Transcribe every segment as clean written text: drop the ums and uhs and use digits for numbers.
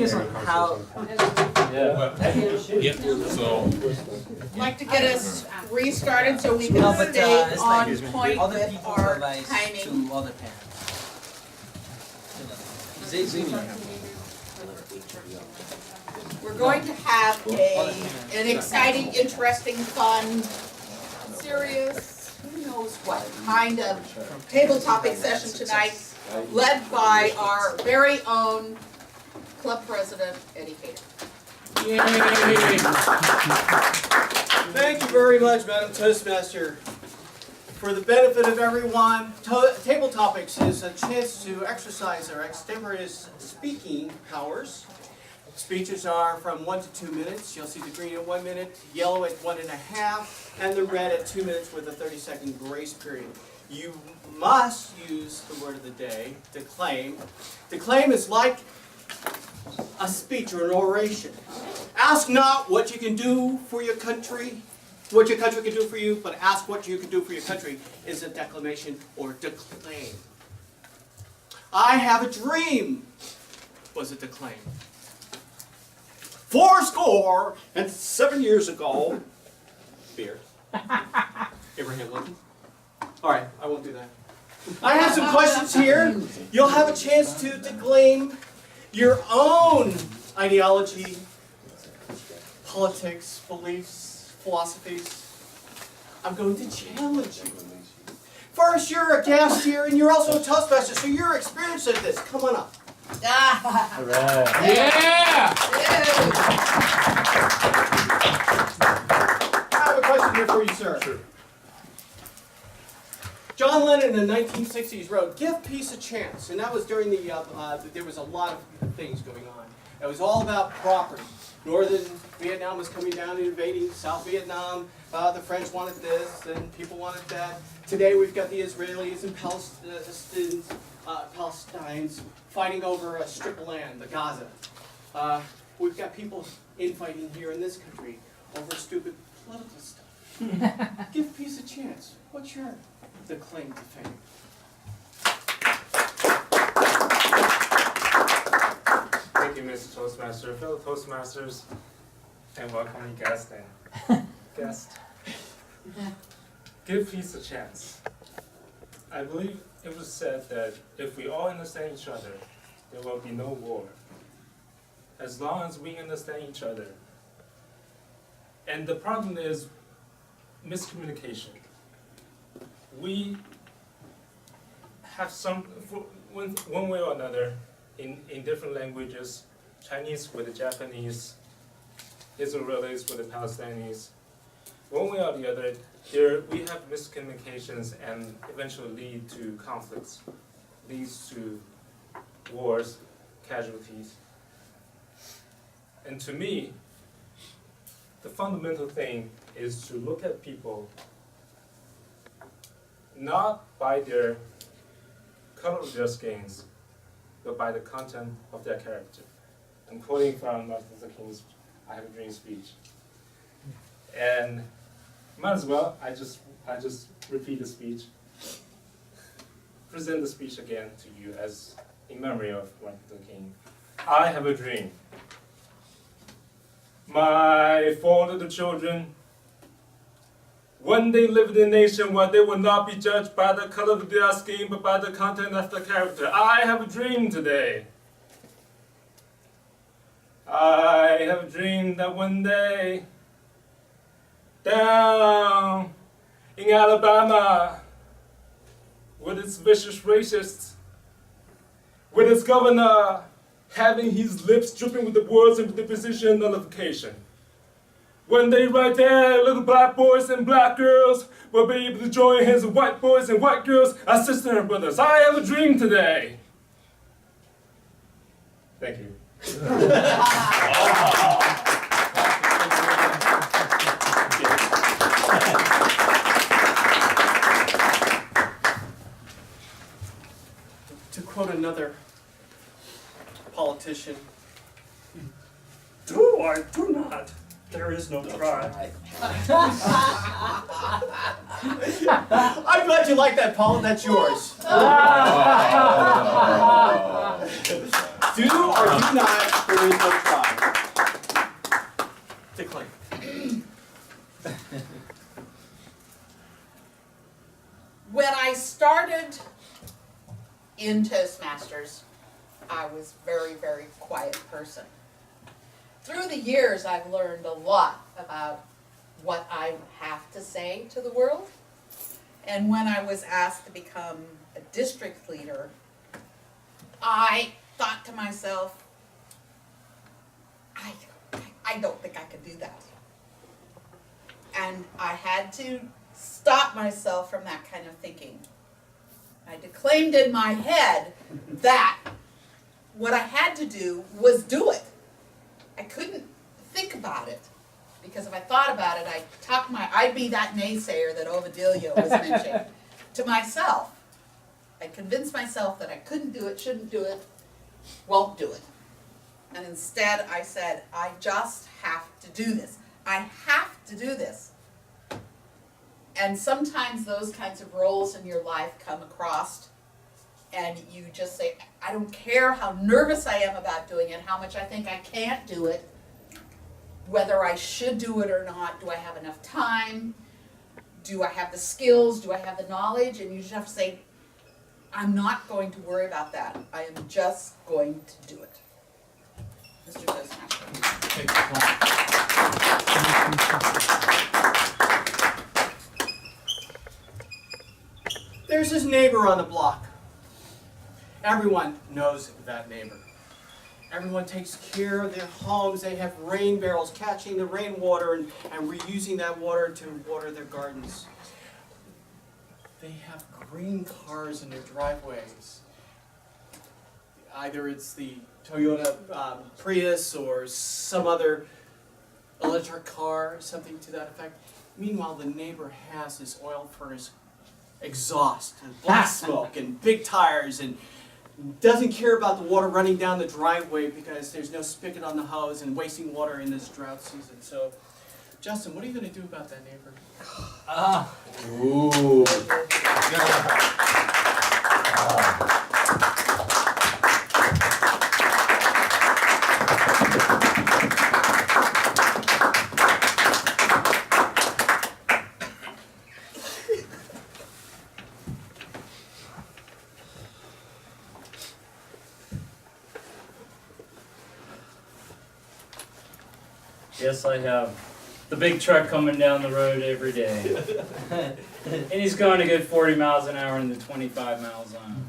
focus on how. Yep. So. I'd like to get us restarted so we can No, but, stay it's on like point other with people's our advice timing. to other parents. We're going to have an exciting, interesting, fun, serious, who knows what kind of table topic session tonight, led by our very own club president, Eddie Cater. Yay! Thank you very much, Madam Toastmaster. For the benefit of everyone, Table Topics is a chance to exercise our extemporaneous speaking powers. Speeches are from 1 to 2 minutes. You'll see the green at 1 minute, yellow at 1.5, and the red at 2 minutes with a 30-second grace period. You must use the word of the day, declaim. Declaim is like a speech or an oration. Ask not what you can do for your country, what your country can do for you, but ask what you can do for your country is a declamation or declaim. I have a dream was a declaim. 77 years ago, beer. Abraham Lincoln. All right, I won't do that. I have some questions here. You'll have a chance to declaim your own ideology, politics, beliefs, philosophies. I'm going to challenge you. First, you're a guest here, and you're also a Toastmaster, so you're experienced at this. Come on up. Yeah. I have a question here for you, sir. Sure. John Lennon in the 1960s wrote, "Give peace a chance," and that was during the, there was a lot of things going on. It was all about property. Northern Vietnam was coming down and invading South Vietnam. The French wanted this, and people wanted that. Today we've got the Israelis and Palestinians fighting over a strip of land, the Gaza. We've got people infighting here in this country over stupid political stuff. Give peace a chance. What's your claim to fame? Thank you, Mr. Toastmaster, fellow Toastmasters, and welcoming guests and guest. Give peace a chance. I believe it was said that if we all understand each other, there will be no war. As long as we understand each other. And the problem is miscommunication. We have one way or another, in different languages, Chinese with the Japanese, Israelis with the Palestinians, one way or the other, we have miscommunications and eventually lead to conflicts, leads to wars, casualties. And to me, the fundamental thing is to look at people not by their color of their skins, but by the content of their character. I'm quoting from Martin Luther King's "I Have a Dream" speech. And might as well, I just repeat the speech, present the speech again to you as in memory of Martin Luther King. I have a dream. My 4 little children, one day live in a nation where they will not be judged by the color of their skin, but by the content of their character. I have a dream today. I have a dream that one day, down in Alabama, with its vicious racists, with its governor having his lips dripping with the words of the position nullification. One day right there, little black boys and black girls will be able to join hands with white boys and white girls as sisters and brothers. I have a dream today. Thank you. To quote another politician, Do I do not? There is no try. I'm glad you like that, Paul. That's yours. Do or do not, there is no try. Declare. When I started in Toastmasters, I was a very, very quiet person. Through the years, I've learned a lot about what I have to say to the world. And when I was asked to become a district leader, I thought to myself, I don't think I could do that. And I had to stop myself from that kind of thinking. I declaimed in my head that what I had to do was do it. I couldn't think about it, because if I thought about it, I'd be that naysayer that Ovidilia was mentioning to myself. I convinced myself that I couldn't do it, shouldn't do it, won't do it. And instead I said, I just have to do this. I have to do this. And sometimes those kinds of roles in your life come across and you just say, I don't care how nervous I am about doing it, how much I think I can't do it, whether I should do it or not, do I have enough time, do I have the skills, do I have the knowledge, and you just have to say, I'm not going to worry about that, I am just going to do it. Mr. Toastmaster. There's this neighbor on the block. Everyone knows that neighbor. Everyone takes care of their homes. They have rain barrels catching the rainwater and reusing that water to water their gardens. They have green cars in their driveways. Either it's the Toyota Prius or some other electric car, something to that effect. Meanwhile, the neighbor has this oil furnace exhaust and black smoke and big tires and doesn't care about the water running down the driveway because there's no spigot on the hose and wasting water in this drought season. So, Justin, what are you going to do about that neighbor? Ooh. Yes, I have the big truck coming down the road every day. And he's going a good 40 miles an hour in the 25 mile zone.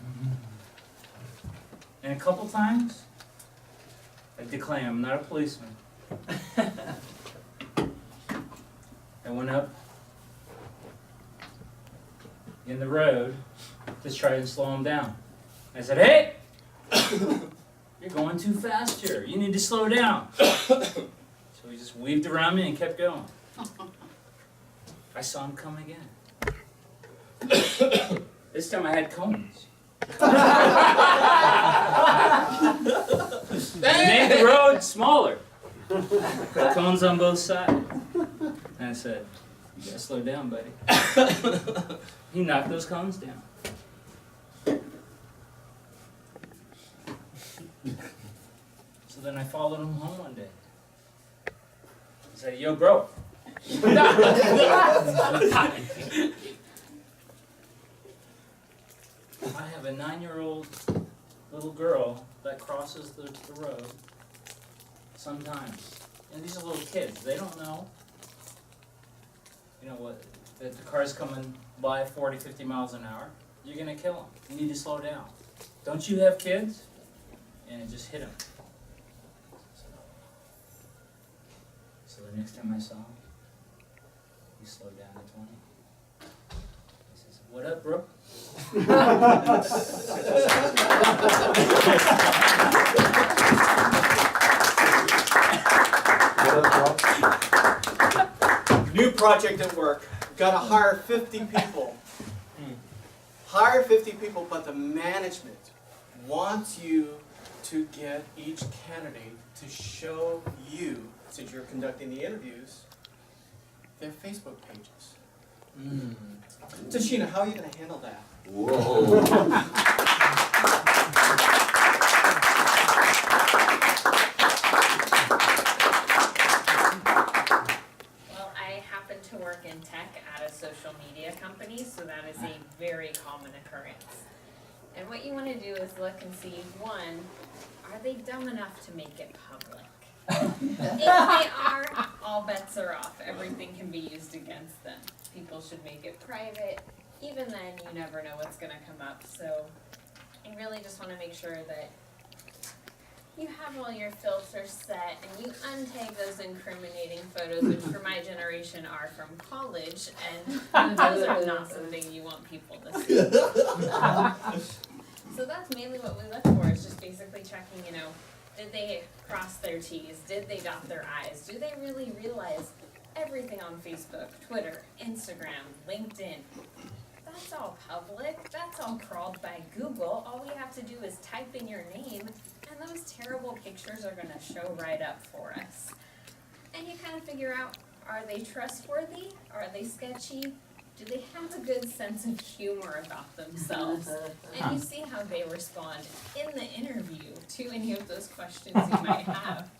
And a couple times, I declaim I'm not a policeman. I went up in the road to try and slow him down. I said, hey, you're going too fast here. You need to slow down. So he just weaved around me and kept going. I saw him come again. This time I had cones. Made the road smaller. Cones on both sides. And I said, you gotta slow down, buddy. He knocked those cones down. So then I followed him home one day. I said, yo, bro. I have a 9-year-old little girl that crosses the road sometimes. And these are little kids. They don't know, you know what, that the car's coming by 40, 50 miles an hour. You're going to kill them. You need to slow down. Don't you have kids? And it just hit him. So the next time I saw him, he slowed down to 20. He says, what up, bro? New project at work. Got to hire 50 people. Hire 50 people, but the management wants you to get each candidate to show you, since you're conducting the interviews, their Facebook pages. Tashina, how are you going to handle that? Whoa. common occurrence. And what you want to do is look and see, one, are they dumb enough to make it public? If they are, all bets are off. Everything can be used against them. People should make it private. Even then, you never know what's going to come up. So you really just want to make sure that you have all your filters set and you untag those incriminating photos, which for my generation are from college, and those are not something you want people to see. So that's mainly what we look for, is just basically checking, did they cross their T's? Did they dot their I's? Do they really realize everything on Facebook, Twitter, Instagram, LinkedIn? That's all public. That's all crawled by Google. All we have to do is type in your name, and those terrible pictures are going to show right up for us. And you kind of figure out, are they trustworthy? Are they sketchy? Do they have a good sense of humor about themselves? And you see how they respond in the interview to any of those questions you might have.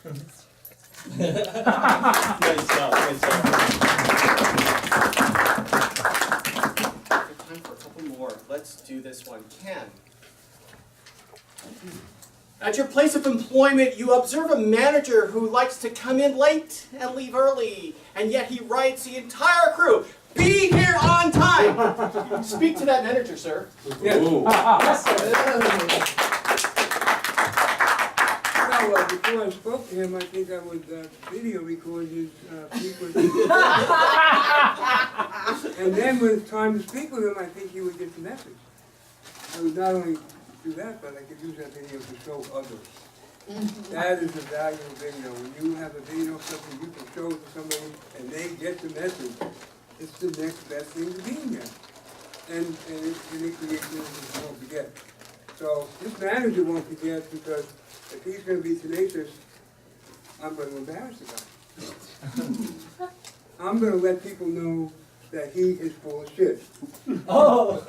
Nice job, nice job. Time for a couple more. Let's do this one. Ken. At your place of employment, you observe a manager who likes to come in late and leave early, and yet he writes the entire crew, "Be here on time!" Speak to that manager, sir. Ooh. Well, before I spoke to him, I think I would video record his frequency. And then when it's time to speak with him, I think he would get the message. I would not only do that, but I could use that video to show others. That is a valuable video. When you have a video of something you can show to somebody and they get the message, it's the next best thing to being there. And it creates business you won't forget. So this manager won't forget, because if he's going to be tenacious, I'm going to embarrass the guy. I'm going to let people know that he is full of shit. Oh!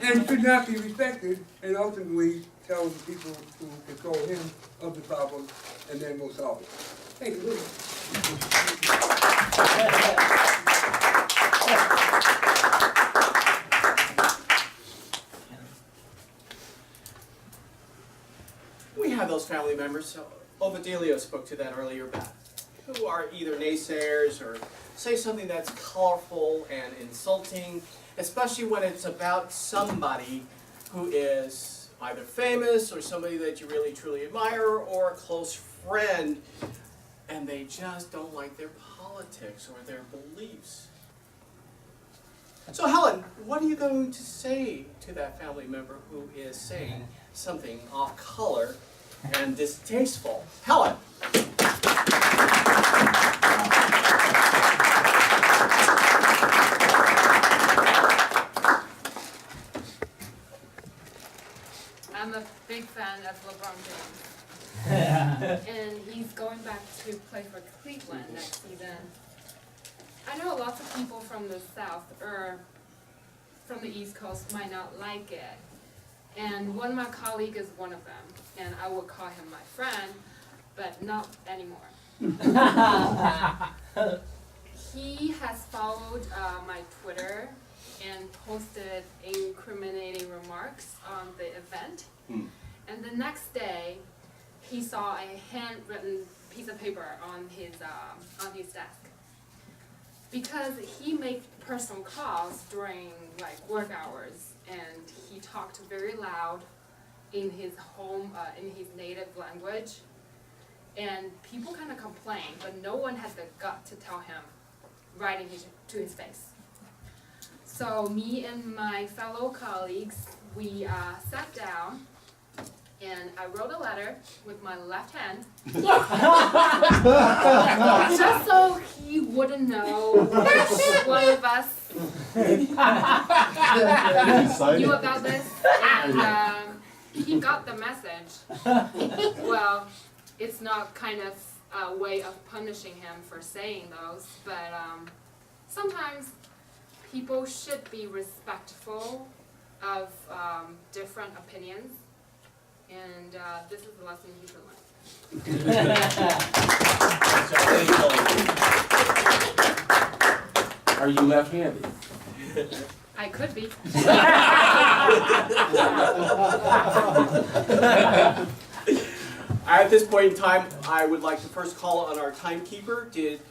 And should not be respected, and ultimately tell the people who control him of the problem, and then we'll solve it. Thank you. We have those family members, so Ovidelio spoke to that earlier, Beth, who are either naysayers or say something that's colorful and insulting, especially when it's about somebody who is either famous or somebody that you really truly admire or a close friend, and they just don't like their politics or their beliefs. So Helen, what are you going to say to that family member who is saying something off color and distasteful? Helen. I'm a big fan of LeBron James. And he's going back to play for Cleveland next season. I know lots of people from the South or from the East Coast might not like it. And one of my colleagues is one of them. And I would call him my friend, but not anymore. He has followed my Twitter and posted incriminating remarks on the event. And the next day, he saw a handwritten piece of paper on his desk. Because he made personal calls during work hours, and he talked very loud in his home, in his native language, and people kind of complained, but no one had the gut to tell him right to his face. So me and my fellow colleagues, we sat down, and I wrote a letter with my left hand, just so he wouldn't know which one of us knew about this, and he got the message. Well, it's not kind of a way of punishing him for saying those, but sometimes people should be respectful of different opinions, and this is the lesson he should learn. Are you left-handed? I could be. At this point in time, I would like to first call on our timekeeper. Did